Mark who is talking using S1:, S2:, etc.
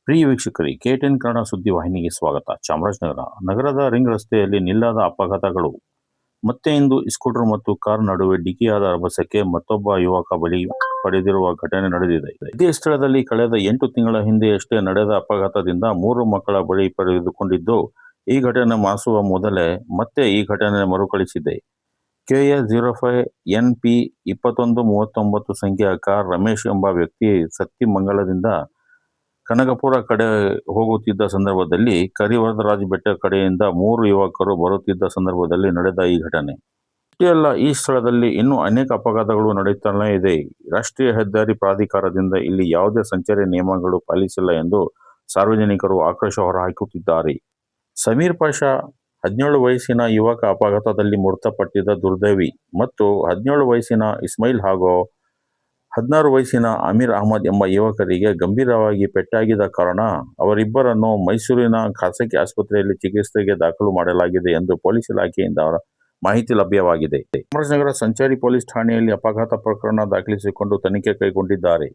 S1: ಪ್ರಿಯ ವೀಕ್ಷಕರೇ, KTN ಕನ್ನಡ ಸುದ್ದಿ ವಾಹಿನಿಗೆ ಸ್ವಾಗತ. ಚಾಮರಾಜನಗರ ನಗರದ ರಿಂಗ್ ರಸ್ತೆಯಲ್ಲಿ ನಿಲ್ಲದ ಅಪಘಾತಗಳು. ಮತ್ತೆ ಇಂದು ಸ್ಕೂಟರ್ ಮತ್ತು ಕಾರ್ ನಡುವೆ ಡಿಕ್ಕಿಯಾದ ರಭಸಕ್ಕೆ ಮತ್ತೊಬ್ಬ ಯುವಕ ಬಲಿ ಪಡೆದಿರುವ ಘಟನೆ ನಡೆದಿದೆ. ಇದೇ ಸ್ಥಳದಲ್ಲಿ ಕಳೆದ 8 ತಿಂಗಳ ಹಿಂದೆಯಷ್ಟೇ ನಡೆದ ಅಪಘಾತದಿಂದ 3 ಮಕ್ಕಳ ಬಲಿ ಪಡೆದುಕೊಂಡಿದ್ದು, ಈ ಘಟನೆ ಮಾಸುವ ಮೊದಲೇ ಮತ್ತೆ ಈ ಘಟನೆ ಮರುಕಳಿಸಿದೆ. KA05 NP 2139 ಸಂಖ್ಯೆಯ ಕಾರ್ ರಮೇಶ್ ಎಂಬ ವ್ಯಕ್ತಿ ಸತ್ತಿಮಂಗಲದಿಂದ ಕನಕಪುರ ಕಡೆ ಹೋಗುತ್ತಿದ್ದ ಸಂದರ್ಭದಲ್ಲಿ ಕರಿವರದರಾಜ ಬೆಟ್ಟ ಕಡೆಯಿಂದ 3 ಯುವಕರು ಬರುತ್ತಿದ್ದ ಸಂದರ್ಭದಲ್ಲಿ ನಡೆದ ಈ ಘಟನೆ. ಇಷ್ಟೇ ಅಲ್ಲ, ಈ ಸ್ಥಳದಲ್ಲಿ ಇನ್ನೂ ಅನೇಕ ಅಪಘಾತಗಳು ನಡೆಯುತ್ತಲೇ ಇದೆ. ರಾಷ್ಟ್ರೀಯ ಹೆದ್ದಾರಿ ಪ್ರಾಧಿಕಾರದಿಂದ ಇಲ್ಲಿ ಯಾವುದೇ ಸಂಚಾರಿ ನಿಯಮಗಳು ಪಾಲಿಸಿಲ್ಲ ಎಂದು ಸಾರ್ವಜನಿಕರು ಆಕ್ರೋಶ ಹೊರಹಾಕುತ್ತಿದ್ದಾರೆ. ಸಮೀರ್ ಪಾಷಾ 17 ವಯಸ್ಸಿನ ಯುವಕ ಅಪಘಾತದಲ್ಲಿ ಮೃತಪಟ್ಟಿದ್ದ ದುರ್ದೈವಿ ಮತ್ತು 17 ವಯಸ್ಸಿನ ಇಸ್ಮಾಯಿಲ್ ಹಾಗೂ 16 ವಯಸ್ಸಿನ ಅಮೀರ್ ಅಹಮದ್ ಎಂಬ ಯುವಕರಿಗೆ ಗಂಭೀರವಾಗಿ ಪೆಟ್ಟಾಗಿದ್ದ ಕಾರಣ ಅವರಿಬ್ಬರನ್ನು ಮೈಸೂರಿನ ಖಾಸಗಿ ಆಸ್ಪತ್ರೆಯಲ್ಲಿ ಚಿಕಿತ್ಸೆಗೆ ದಾಖಲು ಮಾಡಲಾಗಿದೆ ಎಂದು ಪೊಲೀಸ್ ಇಲಾಖೆಯಿಂದ ಮಾಹಿತಿ ಲಭ್ಯವಾಗಿದೆ. ಚಾಮರಾಜನಗರ ಸಂಚಾರಿ ಪೊಲೀಸ್ ಠಾಣೆಯಲ್ಲಿ ಅಪಘಾತ ಪ್ರಕರಣ ದಾಖಲಿಸಿಕೊಂಡು ತನಿಖೆ ಕೈಗೊಂಡಿದ್ದಾರೆ.